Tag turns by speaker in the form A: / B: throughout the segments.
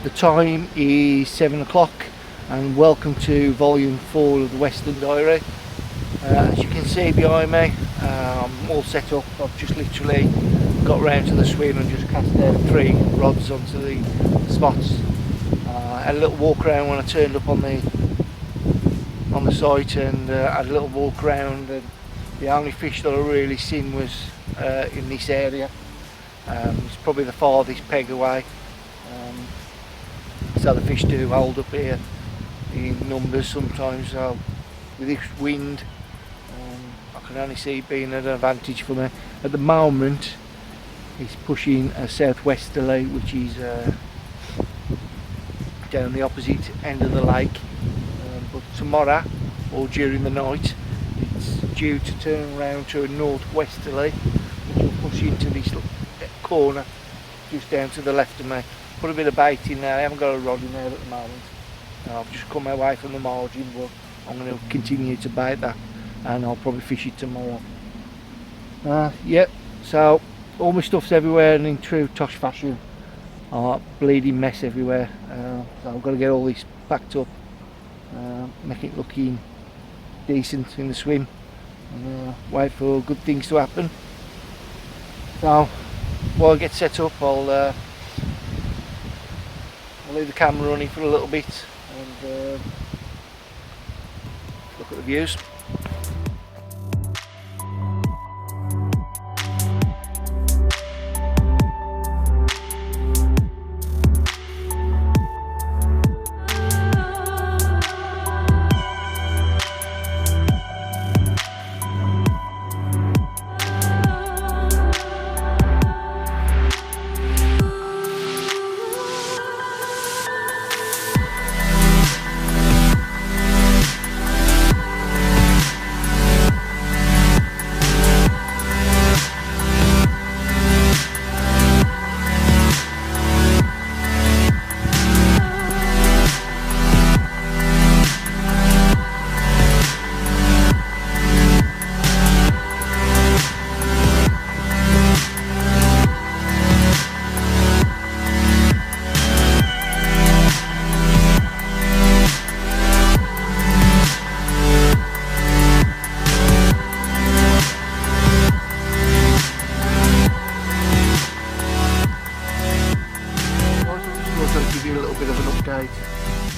A: The time is 7 o'clock and welcome to volume 4 of the Weston Diary. As you can see behind me, I'm all set up. I've just literally got round to the swim and just cast out 3 rods onto the spots. Had a little walk around when I turned up on the site, and had a little walk around, and the only fish that I really seen was in this area. It's probably the farthest peg away. So the fish do hold up here in numbers sometimes. So with this wind, I can only see it being an advantage for me. At the moment it's pushing a southwesterly, which is down the opposite end of the lake, but tomorrow or during the night it's due to turn around to a northwesterly, which will push into this corner just down to the left of me. Put a bit of bait in there. I haven't got a rod in there at the moment. I've just come away from the margin, but I'm going to continue to bait that, and I'll probably fish it tomorrow. Yep, so all my stuff's everywhere, and in true Tosh fashion, bleeding mess everywhere. So I've got to get all this packed up, make it looking decent in the swim, and wait for good things to happen. So while I get set up, I'll leave the camera running for a little bit and look at the views.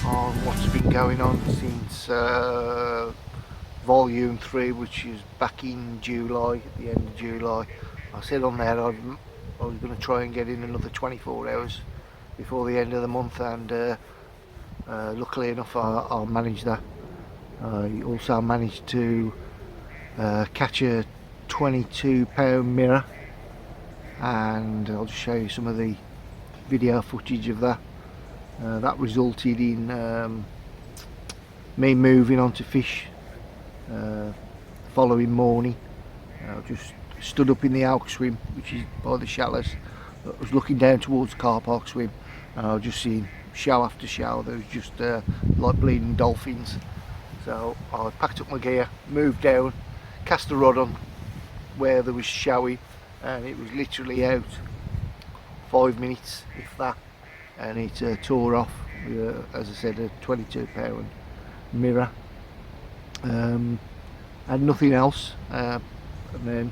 A: On what's been going on since volume 3, which is back in July, at the end of July. I said on there I was going to try and get in another 24 hours before the end of the month, and luckily enough I managed that. I also managed to catch a 22-pound mirror, and I'll just show you some of the video footage of that. That resulted in me moving on to fish the following morning. I just stood up in the Elk swim, which is by the shallows. I was looking down towards Carp Gear swim, and I was just seeing show after show. There was just like bleeding dolphins. So I packed up my gear, moved down, cast a rod on where there was showing, and it was literally out 5 minutes, if that. And it tore off with, as I said, a 22-pound mirror, and nothing else. And then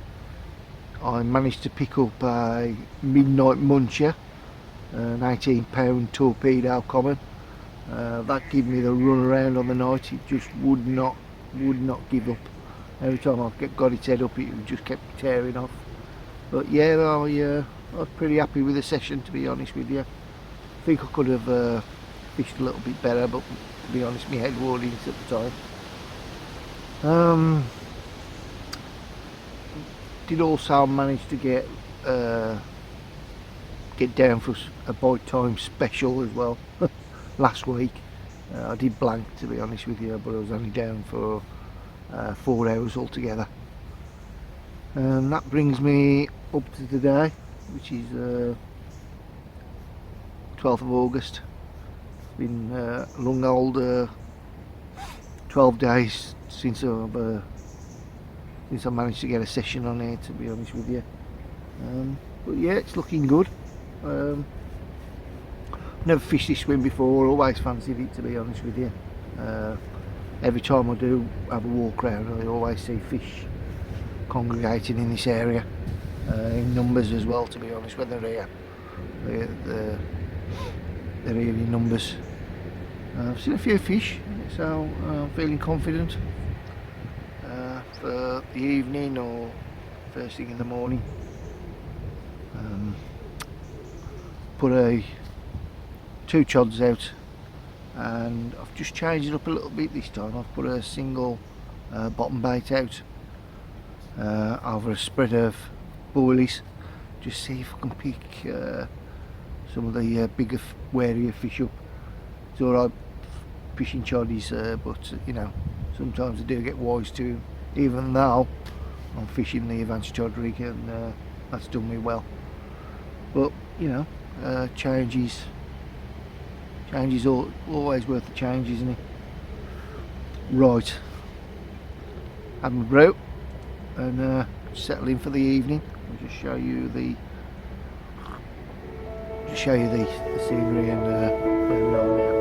A: I managed to pick up a midnight muncher, an 18-pound torpedo common. That gave me the run around on the night. It just would not give up. Every time I got its head up, it just kept tearing off. But yeah, I was pretty happy with the session, to be honest with you. I think I could have fished a little bit better, but to be honest, my head wore in at the time. Did also manage to get down for a bite time special as well last week. I did blank, to be honest with you, but I was only down for 4 hours altogether. That brings me up to today, which is 12th of August. It's been a long old 12 days since I managed to get a session on here, to be honest with you. But yeah, it's looking good. Never fished this swim before, always fancied it, to be honest with you. Every time I do have a walk around, I always see fish congregating in this area, in numbers as well, to be honest. When they're here, they're here in numbers. I've seen a few fish, so I'm feeling confident for the evening or first thing in the morning. Put 2 chods out, and I've just changed it up a little bit this time. I've put a single bottom bait out over a spread of boilies, just see if I can pick some of the bigger, warier fish up. It's alright fishing choddies, but you know, sometimes I do get wise to them, even though I'm fishing the advanced chod rig, and that's done me well. But you know, change is always worth the change, isn't it? Right, have my brew and settle in for the evening. I'll just show you the scenery and where we are now.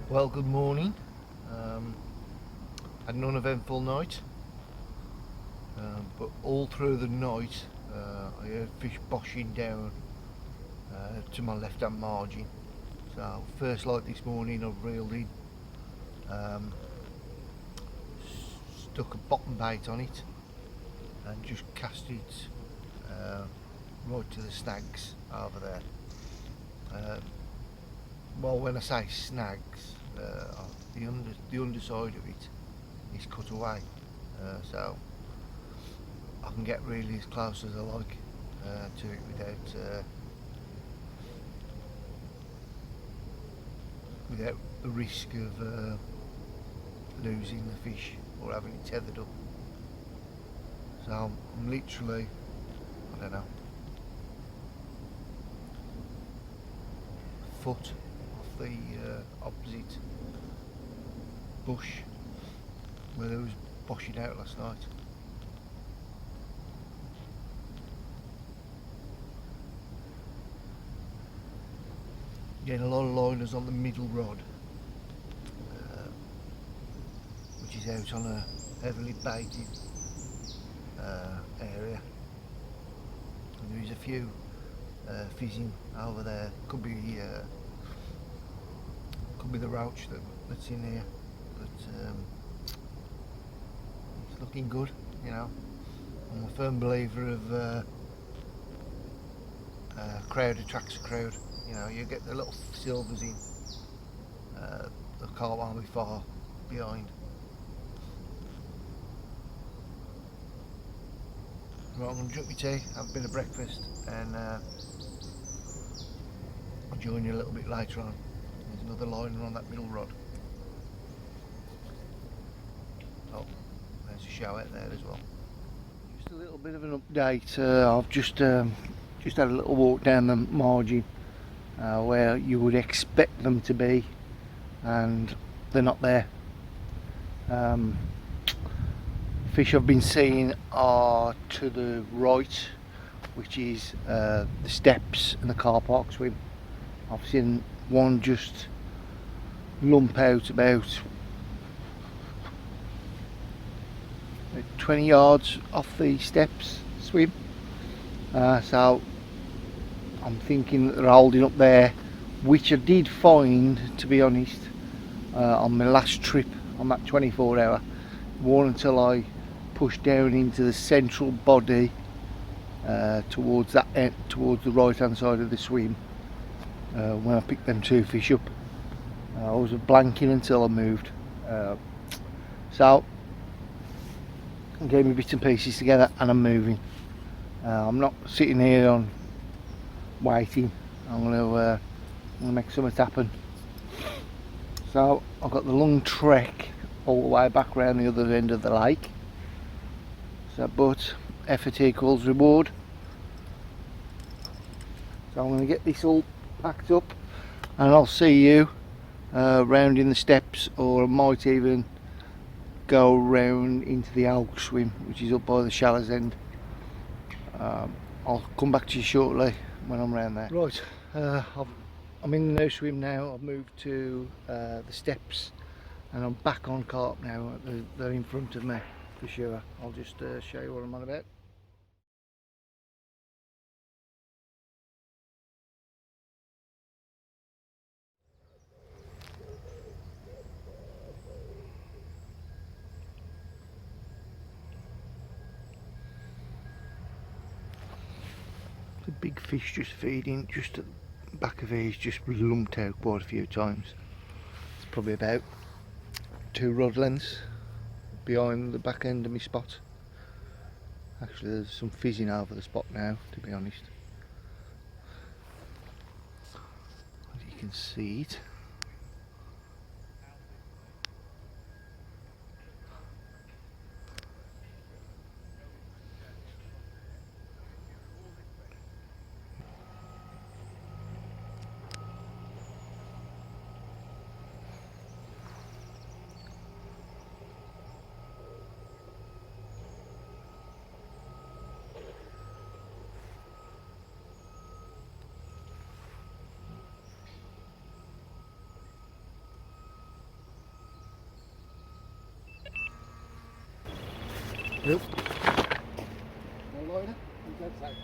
A: Well, good morning. Had an uneventful night, but all through the night I heard fish boshing down to my left hand margin. So first light this morning I've reeled in, stuck a bottom bait on it and just cast it right to the snags over there. Well, when I say snags, the underside of it is cut away, so I can get really as close as I like to it without the risk of losing the fish or having it tethered up. So I'm literally, I don't know, a foot off the opposite bush where there was boshing out last night. Getting a lot of liners on the middle rod, which is out on a heavily baited area. And there is a few fizzing over there. Could be the roach that's in here, but it's looking good. You know, I'm a firm believer of crowd attracts a crowd. You know, you get the little silvers in, the carp won't be far behind. Right, I'm going to drink my tea, have a bit of breakfast, and I'll join you a little bit later on. There's another liner on that middle rod. Oh, there's a show out there as well. Just a little bit of an update. I've just had a little walk down the margin where you would expect them to be, and they're not there. Fish I've been seeing are to the right, which is the steps and the car park swim. I've seen one just lump out about 20 yards off the steps swim. So I'm thinking that they're holding up there, which I did find, to be honest, on my last trip on that 24-hour. It wasn't until I pushed down into the central body towards that end, towards the right hand side of the swim, when I picked them two fish up. I was blanking until I moved. So I gave me bits and pieces together and I'm moving. I'm not sitting here on waiting. I'm gonna make something happen. So I've got the long trek all the way back around the other end of the lake. So, but effort equals reward. So I'm going to get this all packed up and I'll see you round in the steps, or I might even go round into the elk swim, which is up by the shallows end. I'll come back to you shortly when I'm round there. Right, I'm in the no swim now. I've moved to the steps and I'm back on carp now. They're in front of me for sure. I'll just show you what I'm on about. The big fish just feeding just at the back of here. He's just lumped out quite a few times. It's probably about 2 rod lengths behind the back end of my spot. Actually there's some fizzing over the spot now, to be honest. You can see it. Nope. No lighter? Who's outside?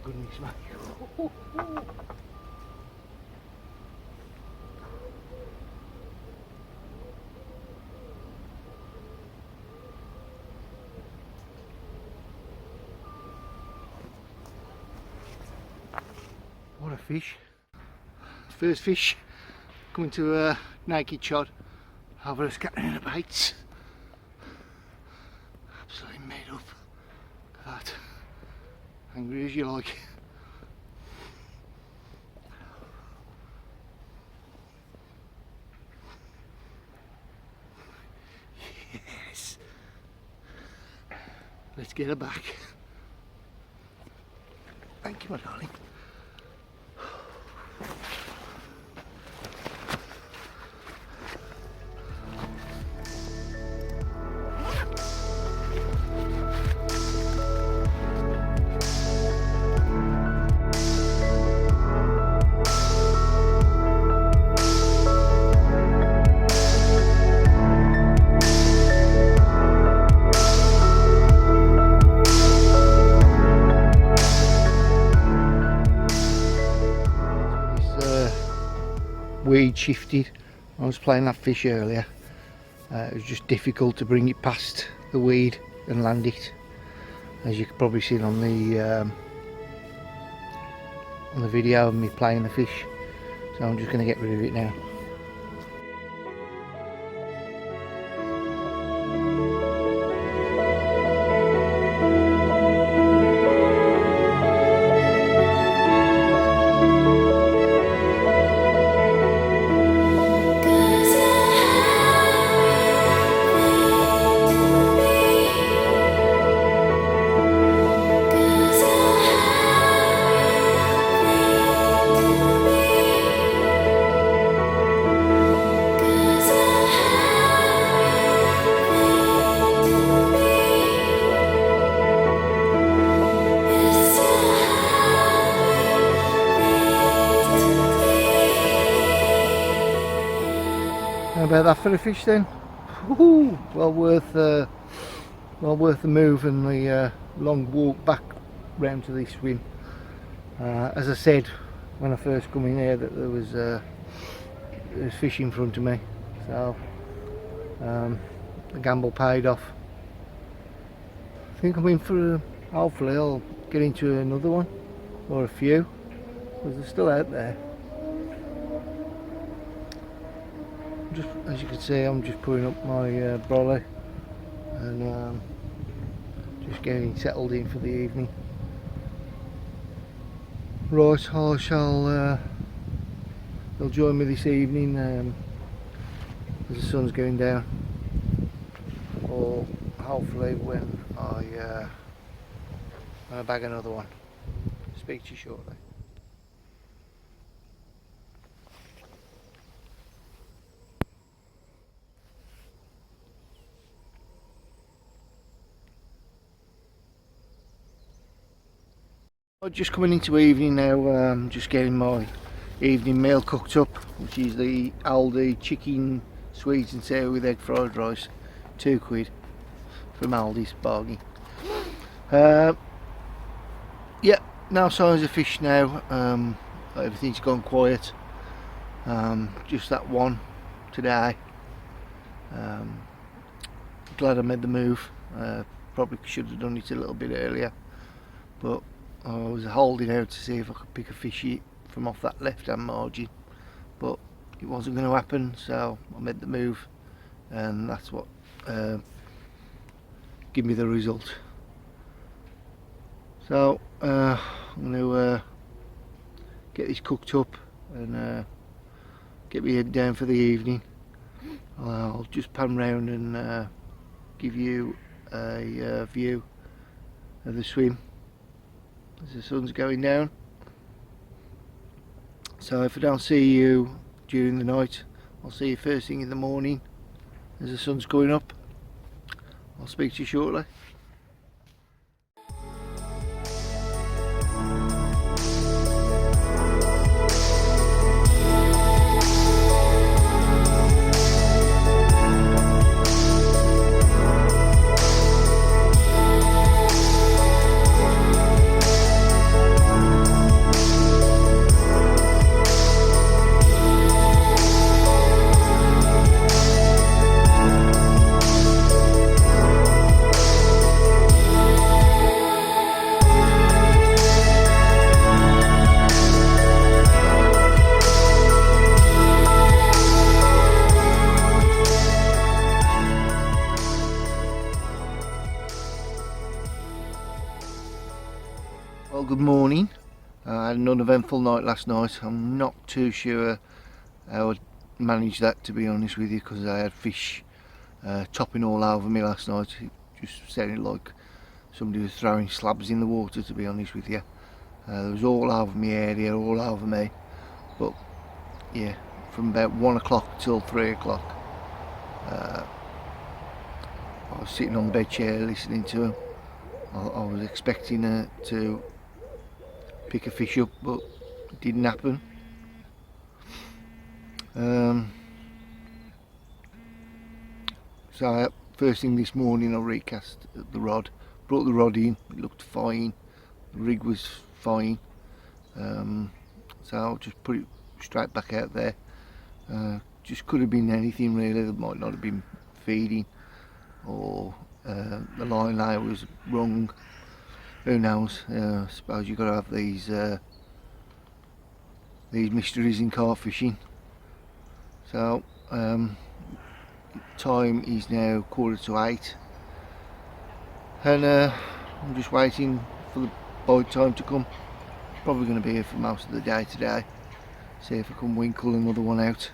A: Goodness me. What a fish. First fish coming to a naked shot over a scattering of baits. Absolutely made up. Look at that. Angry as you like. Yes. Let's get her back. Thank you, my darling. Weed shifted. I was playing that fish earlier. It was just difficult to bring it past the weed and land it, as you could probably see on the video of me playing the fish. So I'm just going to get rid of it now. How about that for a fish then? Woohoo! Well worth the move and the long walk back round to this swim. As I said when I first come in here, that there was fish in front of me, so the gamble paid off. I think I'm in for hopefully I'll get into another one or a few, because they're still out there. Just as you can see, I'm just putting up my brolly and just getting settled in for the evening. Right, I shall they'll join me this evening as the sun's going down, or hopefully when I bag another one. Speak to you shortly. I'm just coming into evening now. Just getting my evening meal cooked up, which is the Aldi chicken sweet and sour with egg fried rice, £2 from Aldi's bargain. Yeah, no signs of fish now. Everything's gone quiet. Just that one today. Glad I made the move. Probably should have done it a little bit earlier, but I was holding out to see if I could pick a fishy from off that left hand margin, but it wasn't going to happen, so I made the move, and that's what gave me the result. So I'm going to get this cooked up and get my head down for the evening. I'll just pan round and give you a view of the swim as the sun's going down. So if I don't see you during the night, I'll see you first thing in the morning as the sun's going up. I'll speak to you shortly. Well, good morning. I had an uneventful night last night. I'm not too sure how I managed that, to be honest with you, because I had fish topping all over me last night. It just sounded like somebody was throwing slabs in the water, to be honest with you. It was all over my area, all over me. But yeah, from about 1 o'clock till 3 o'clock, I was sitting on the bed chair listening to them. I was expecting to pick a fish up, but it didn't happen. So first thing this morning I recast the rod, brought the rod in, it looked fine, the rig was fine, so I'll just put it straight back out there. Just could have been anything really. There might not have been feeding, or the line lay was wrong, who knows. I suppose you've got to have these mysteries in carp fishing. So time is now 7:45, and I'm just waiting for the bite time to come. Probably going to be here for most of the day today. See if I can winkle another one out.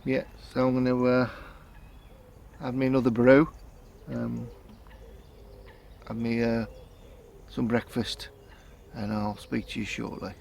A: Yeah, so I'm going to have me another brew, have me some breakfast, and I'll speak to you shortly.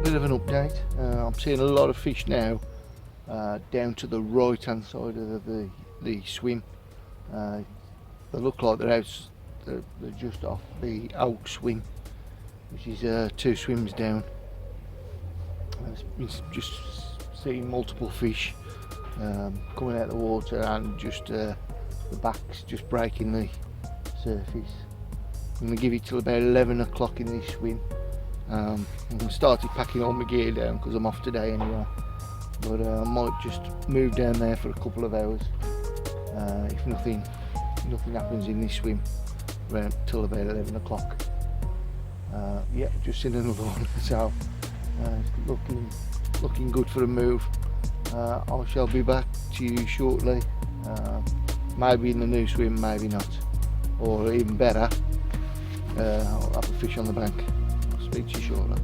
A: Bit of an update. I'm seeing a lot of fish now down to the right hand side of the swim. They look like they're just off the oak swim, which is 2 swims down. I've just seeing multiple fish coming out of the water, and just the backs just breaking the surface. I'm going to give it till about 11 o'clock in this swim. I'm started packing all my gear down because I'm off today anyway, but I might just move down there for a couple of hours if nothing happens in this swim around till about 11 o'clock. Yeah, just seen another one, so looking good for a move. I shall be back to you shortly, maybe in the new swim, maybe not, or even better, I'll have a fish on the bank. Speak to you shortly.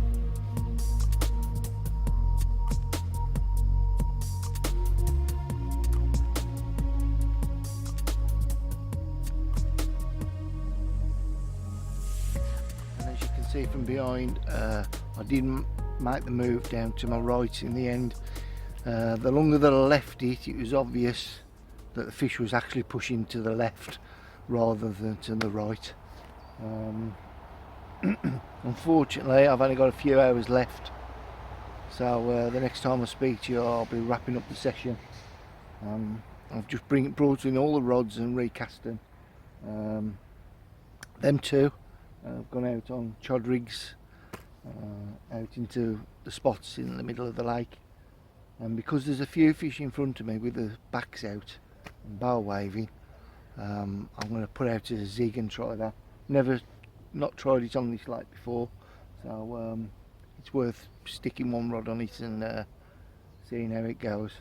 A: And as you can see from behind, I didn't make the move down to my right in the end. The longer that I left it, it was obvious that the fish was actually pushing to the left rather than to the right. Unfortunately, I've only got a few hours left, so the next time I speak to you, I'll be wrapping up the session. I've just brought in all the rods and recast them. Them two I've gone out on chod rigs, out into the spots in the middle of the lake, and because there's a few fish in front of me with the backs out and bow waving, I'm going to put out a zig and try that. Not tried it on this lake before, so it's worth sticking one rod on it and seeing how it goes.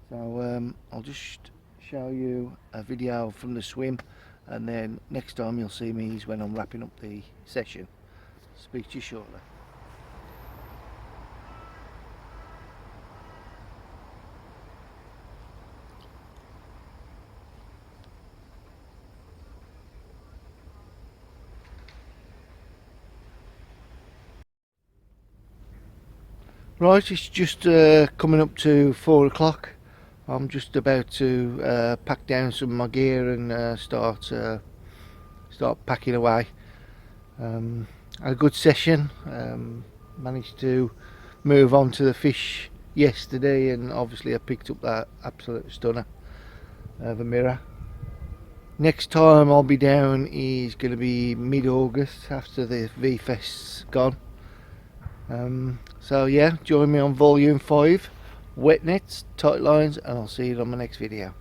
A: So I'll just show you a video from the swim, and then next time you'll see me is when I'm wrapping up the session. Speak to you shortly. Right, it's just coming up to 4 o'clock. I'm just about to pack down some of my gear and start packing away. Had a good session. Managed to move on to the fish yesterday, and obviously I picked up that absolute stunner of a mirror. Next time I'll be down is going to be mid-August after the V-Fest's gone. So yeah, join me on volume 5, wet nets, tight lines, and I'll see you on my next video.